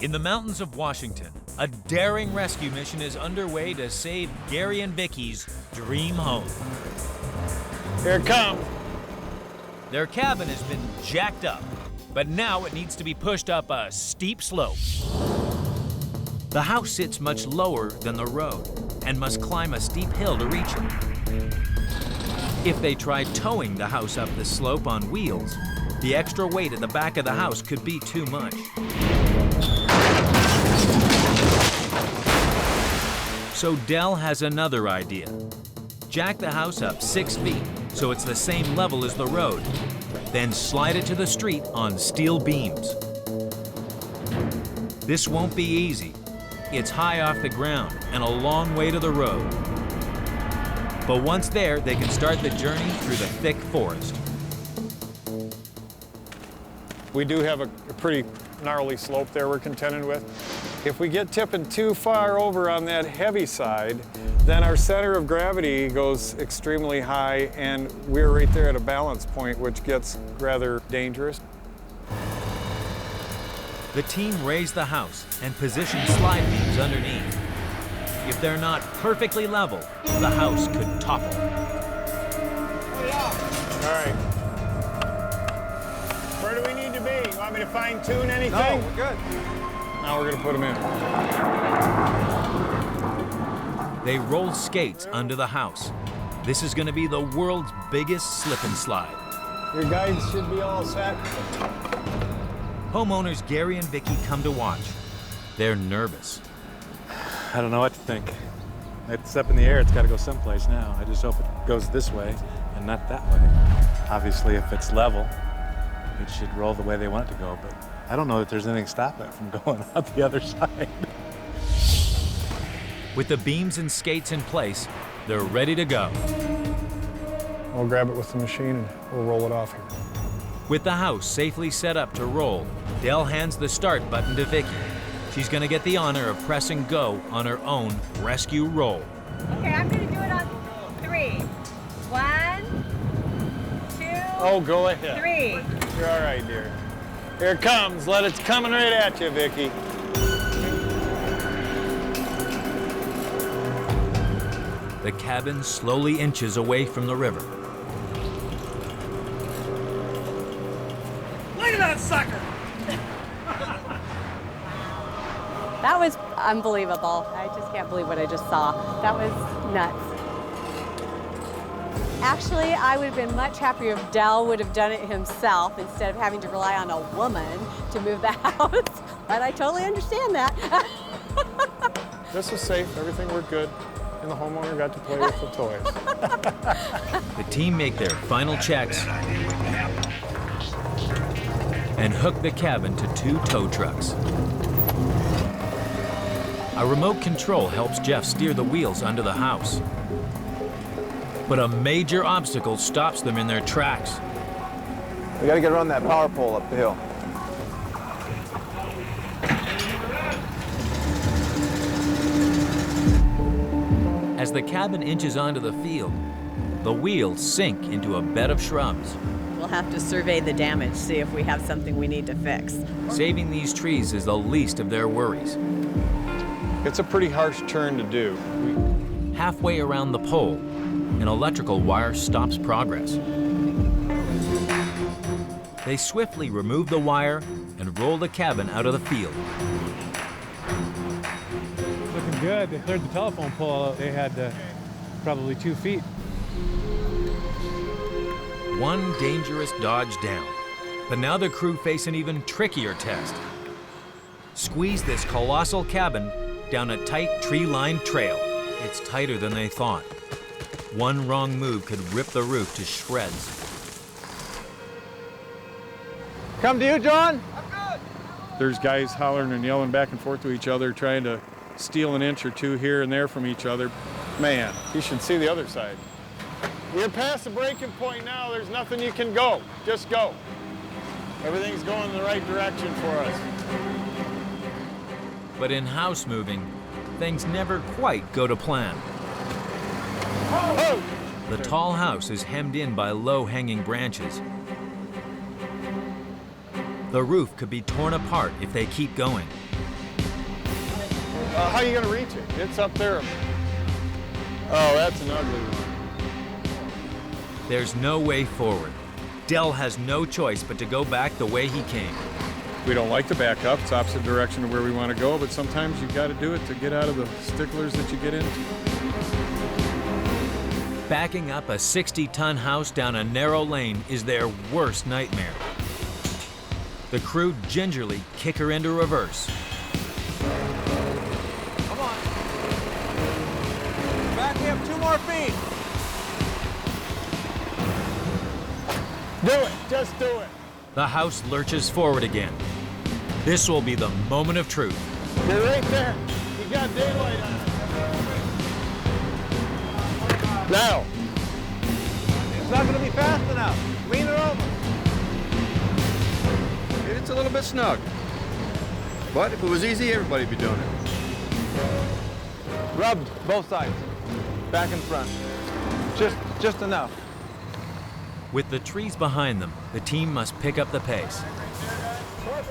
In the mountains of Washington, a daring rescue mission is underway to save Gary and Vicky's dream home. Here it comes. Their cabin has been jacked up, but now it needs to be pushed up a steep slope. The house sits much lower than the road and must climb a steep hill to reach it. If they try towing the house up the slope on wheels, the extra weight at the back of the house could be too much. So Dell has another idea. Jack the house up 6 feet so it's the same level as the road, then slide it to the street on steel beams. This won't be easy. It's high off the ground and a long way to the road. But once there, they can start the journey through the thick forest. We do have a pretty gnarly slope there we're contending with. If we get tipping too far over on that heavy side, then our center of gravity goes extremely high and we're right there at a balance point, which gets rather dangerous. The team raise the house and position slide beams underneath. If they're not perfectly level, the house could topple. All right. Where do we need to be? You want me to fine tune anything? No, we're good. Now we're gonna put them in. They roll skates under the house. This is gonna be the world's biggest slip and slide. Your guides should be all set. Homeowners Gary and Vicky come to watch. They're nervous. I don't know what to think. It's up in the air, it's gotta go someplace now. I just hope it goes this way and not that way. Obviously, if it's level, it should roll the way they want it to go, but I don't know that there's anything stopping it from going out the other side. With the beams and skates in place, they're ready to go. We'll grab it with the machine and we'll roll it off here. With the house safely set up to roll, Dell hands the start button to Vicky. She's gonna get the honor of pressing go on her own rescue roll. Okay, I'm gonna do it on 3. 1, 2, Oh, go ahead. 3. You're all right, dear. Here it comes. It's coming right at you, Vicky. The cabin slowly inches away from the river. Look at that sucker! That was unbelievable. I just can't believe what I just saw. That was nuts. Actually, I would have been much happier if Dell would have done it himself instead of having to rely on a woman to move the house. But I totally understand that. This was safe. Everything worked good. And the homeowner got to play with the toys. The team make their final checks and hook the cabin to 2 tow trucks. A remote control helps Jeff steer the wheels under the house. But a major obstacle stops them in their tracks. We gotta get around that power pole up the hill. As the cabin inches onto the field, the wheels sink into a bed of shrubs. We'll have to survey the damage, see if we have something we need to fix. Saving these trees is the least of their worries. It's a pretty harsh turn to do. Halfway around the pole, an electrical wire stops progress. They swiftly remove the wire and roll the cabin out of the field. Looking good. They cleared the telephone pole. They had probably 2 feet. One dangerous dodge down. But now the crew face an even trickier test. Squeeze this colossal cabin down a tight tree-lined trail. It's tighter than they thought. One wrong move could rip the roof to shreds. Come to you, John? There's guys hollering and yelling back and forth to each other, trying to steal an inch or 2 here and there from each other. Man, you should see the other side. You're past the breaking point now. There's nothing you can go. Just go. Everything's going in the right direction for us. But in house moving, things never quite go to plan. Oh! The tall house is hemmed in by low-hanging branches. The roof could be torn apart if they keep going. How are you gonna reach it? It's up there. Oh, that's an ugly one. There's no way forward. Del has no choice but to go back the way he came. We don't like to back up. It's opposite direction of where we want to go, but sometimes you got to do it to get out of the sticklers that you get into. Backing up a 60-ton house down a narrow lane is their worst nightmare. The crew gingerly kick her into reverse. Come on. Back me up 2 more feet. Do it, just do it. The house lurches forward again. This will be the moment of truth. You're right there. You got daylight on it. Now. It's not going to be fast enough. Lean it over. It's a little bit snug. But if it was easy, everybody'd be doing it. Rubbed both sides. Back and front. Just enough. With the trees behind them, the team must pick up the pace.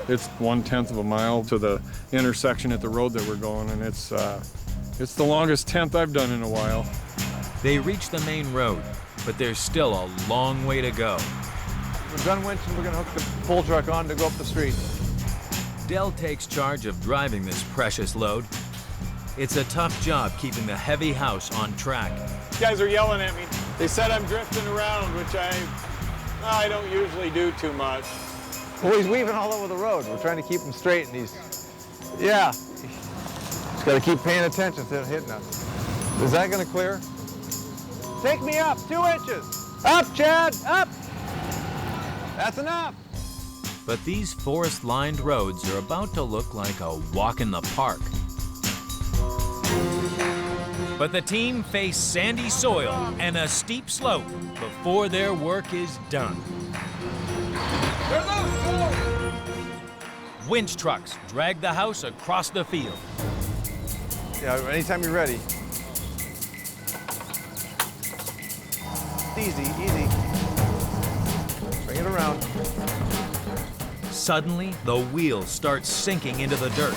It's 1/10 of a mile to the intersection at the road that we're going, and it's the longest 10th I've done in a while. They reach the main road, but there's still a long way to go. We're done winching. We're going to hook the pull truck on to go up the street. Del takes charge of driving this precious load. It's a tough job keeping the heavy house on track. You guys are yelling at me. They said I'm drifting around, which I don't usually do too much. Well, he's weaving all over the road. We're trying to keep him straight, and yeah. Just got to keep paying attention to hitting us. Is that going to clear? Take me up, 2 inches. Up, Chad, up. That's enough. But these forest-lined roads are about to look like a walk in the park. But the team face sandy soil and a steep slope before their work is done. Winch trucks drag the house across the field. Yeah, anytime you're ready. Easy, easy. Bring it around. Suddenly, the wheel starts sinking into the dirt.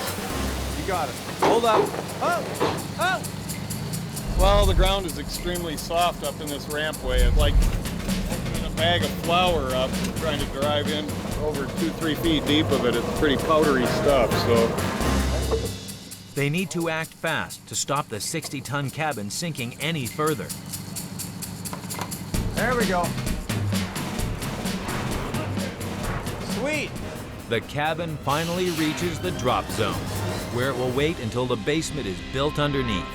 You got it. Hold up. Oh, oh. Well, the ground is extremely soft up in this rampway. It's like opening a bag of flour up, trying to drive in over 2-3 feet deep of it. It's pretty powdery stuff, so. They need to act fast to stop the 60-ton cabin sinking any further. There we go. Sweet. The cabin finally reaches the drop zone, where it will wait until the basement is built underneath.